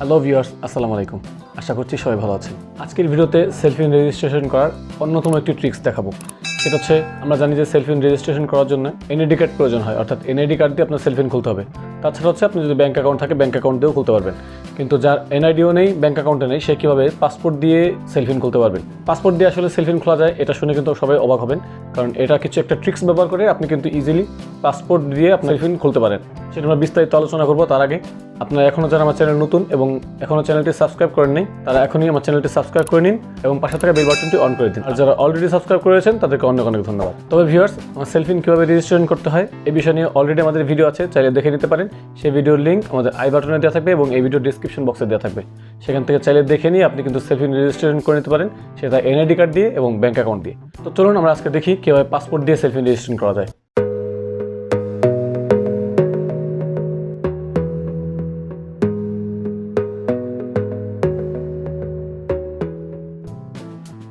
Hello viewers, আসসালামু আলাইকুম। আশা করছি সবাই ভালো আছেন। আজকের ভিডিওতে সেলফিন রেজিস্ট্রেশন করার অন্যতম একটি ট্রিক্স দেখাবো। সেটা হচ্ছে, আমরা জানি যে সেলফিন রেজিস্ট্রেশন করার জন্য এনআইডি কার্ড প্রয়োজন হয়, অর্থাৎ এনআইডি কার্ড দিয়ে আপনার সেলফিন খুলতে হবে। তাছাড়া হচ্ছে আপনি যদি ব্যাঙ্ক অ্যাকাউন্ট থাকে ব্যাঙ্ক অ্যাকাউন্ট দিয়েও খুলতে পারবেন, কিন্তু যার এনআইডিও নেই, ব্যাঙ্ক অ্যাকাউন্টে নেই, সে কীভাবে পাসপোর্ট দিয়ে সেলফিন খুলতে পারবেন। পাসপোর্ট দিয়ে আসলে সেলফিন খোলা যায়, এটা শুনে কিন্তু সবাই অবাক হবেন, কারণ এটা কিছু একটা ট্রিক্স ব্যবহার করে আপনি কিন্তু ইজিলি পাসপোর্ট দিয়ে আপনার সেলফিন খুলতে পারেন। সেটা আমরা বিস্তারিত আলোচনা করবো। তার আগে আপনারা এখনও যারা আমার চ্যানেল নতুন এবং এখনও চ্যানেলটি সাবস্ক্রাইব করেন নাই, তারা এখনই আমার চ্যানেলটি সাবস্ক্রাইব করে নিন এবং পাশে থাকা বেল বাটনটি অন করে দিন। আর যারা অলরেডি সাবস্ক্রাইব করেছেন তাদেরকে অনেক অনেক ধন্যবাদ। তবে ভিউয়ার্স, আমার সেলফিন কীভাবে রেজিস্ট্রেশন করতে হয় এই বিষয় নিয়ে অলরেডি আমাদের ভিডিও আছে, চাইলে দেখে নিতে পারেন। সেই ভিডিওর লিঙ্ক আমাদের আই বাটনে দেওয়া থাকবে এবং এই ভিডিওর ডিসক্রিপশন বক্সে দেওয়া থাকবে। সেখান থেকে চাইলে দেখে নিয়ে আপনি কিন্তু সেলফিন রেজিস্ট্রেশন করে নিতে পারেন, সেটা এনআইডি কার্ড দিয়ে এবং ব্যাঙ্ক অ্যাকাউন্ট দিয়ে। তো চলুন আমরা আজকে দেখি কীভাবে পাসপোর্ট দিয়ে সেলফিন রেজিস্ট্রেশন করা যায়।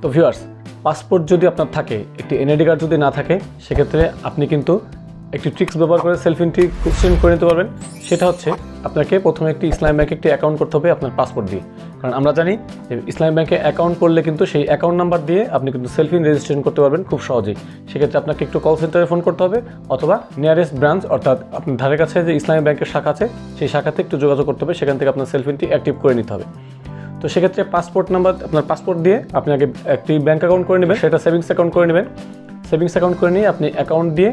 তো ভিউয়ার্স, পাসপোর্ট যদি আপনার থাকে, একটি এনআইডি কার্ড যদি না থাকে, সেক্ষেত্রে আপনি কিন্তু একটি ট্রিক্স ব্যবহার করে সেলফিনটি রেজিস্ট্রেশন করে নিতে পারবেন। সেটা হচ্ছে, আপনাকে প্রথমে একটি ইসলামী ব্যাংকে একটি অ্যাকাউন্ট করতে হবে আপনার পাসপোর্ট দিয়ে। কারণ আমরা জানি যে ইসলামী ব্যাংকে অ্যাকাউন্ট করলে কিন্তু সেই অ্যাকাউন্ট নাম্বার দিয়ে আপনি কিন্তু সেলফিন রেজিস্ট্রেশন করতে পারবেন খুব সহজেই। সেক্ষেত্রে আপনাকে একটু কল সেন্টারে ফোন করতে হবে, অথবা নিয়ারেস্ট ব্রাঞ্চ, অর্থাৎ আপনার ধারে কাছে যে ইসলামী ব্যাংকের শাখা আছে সেই শাখাতে একটু যোগাযোগ করতে হবে, সেখান থেকে আপনার সেলফিনটি অ্যাক্টিভ করে নিতে হবে। তো সেক্ষেত্রে পাসপোর্ট নাম্বার, আপনার পাসপোর্ট দিয়ে আপনি আগে একটি ব্যাঙ্ক অ্যাকাউন্ট করে নেবেন, সেটা সেভিংস অ্যাকাউন্ট করে নেবেন। সেভিংস অ্যাকাউন্ট করে নিয়ে আপনি অ্যাকাউন্ট দিয়ে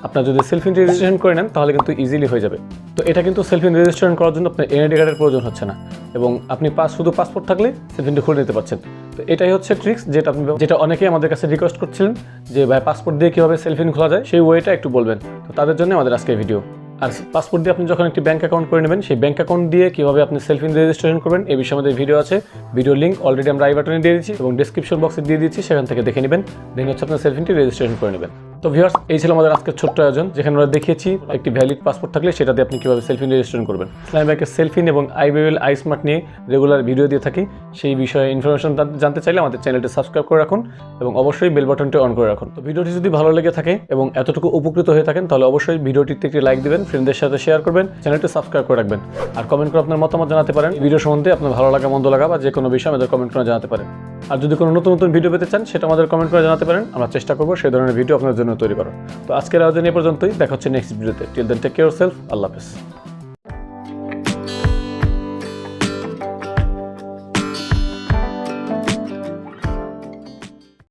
আপনার যদি সেলফিন রেজিস্ট্রেশন করে নেন তাহলে কিন্তু ইজিলি হয়ে যাবে। তো এটা কিন্তু সেলফিন রেজিস্ট্রেশন করার জন্য আপনার এনআইডি কার্ডের প্রয়োজন হচ্ছে না, এবং আপনি শুধু পাসপোর্ট থাকলে সেলফিনটি খুলে নিতে পারছেন। তো এটাই হচ্ছে ট্রিক্স, যেটা অনেকেই আমাদের কাছে রিকোয়েস্ট করছিলেন যে ভাই পাসপোর্ট দিয়ে কীভাবে সেলফিন খোলা যায়, সেই ওয়েটা একটু বলবেন। তো তাদের জন্য আমাদের আজকের ভিডিও। আর পাসপোর্ট দিয়ে আপনি যখন একটি ব্যাঙ্ক অ্যাকাউন্ট করে নেবেন, সেই ব্যাঙ্ক অ্যাকাউন্ট দিয়ে কীভাবে আপনি সেলফিন রেজিস্ট্রেশন করবেন এই বিষয়ে আমাদের ভিডিও আছে। ভিডিওর লিঙ্ক অলরেডি আমরা আই বাটনে দিয়ে দিচ্ছি এবং ডিসক্রিপশন বক্সে দিয়ে দিচ্ছি, সেখান থেকে দেখে নেবেন, দেন হচ্ছে আপনার সেলফিনটি রেজিস্ট্রেশন করে নেবেন। তো ভিউয়ার্স, এই ছিল আমাদের আজকের ছোট্ট আয়োজন, যেখানে আমরা দেখিয়েছি একটি ভ্যালিড পাসপোর্ট থাকলে সেটা দিয়ে আপনি কীভাবে সেলফিন রেজিস্ট্রেশন করবেন। ইসলামী ব্যাংকের সেলফিন এবং IBBL iSmart নিয়ে রেগুলার ভিডিও দিয়ে থাকি। সেই বিষয়ে ইনফরমেশন জানতে চাইলে আমাদের চ্যানেলটি সাবস্ক্রাইব করে রাখুন এবং অবশ্যই বেল বাটনটি অন করে রাখুন। তো ভিডিওটি যদি ভালো লেগে থাকে এবং এতটুকু উপকৃত হয়ে থাকেন, তাহলে অবশ্যই ভিডিওটিতে একটি লাইক দিবেন, ফ্রেন্ডদের সাথে শেয়ার করবেন, চ্যানেলটি সাবস্ক্রাইব করে রাখবেন। আর কমেন্ট করে আপনার মতামত জানাতে পারেন। ভিডিও সম্বন্ধে আপনার ভালো লাগা মন্দ লাগা বা যে কোনো বিষয় আমাদের কমেন্ট করে জানাতে পারেন। আর যদি কোনো নতুন নতুন ভিডিও পেতে চান, সেটা আমাদের কমেন্ট করে জানাতে পারেন। আমরা চেষ্টা করবো সেই ধরনের ভিডিও আপনার জন্য তৈরি করার। তো আজকের আয়োজন এ পর্যন্তই, দেখা হচ্ছে নেক্সট ভিডিওতে। Till then take care yourself. আল্লাহ হাফেজ।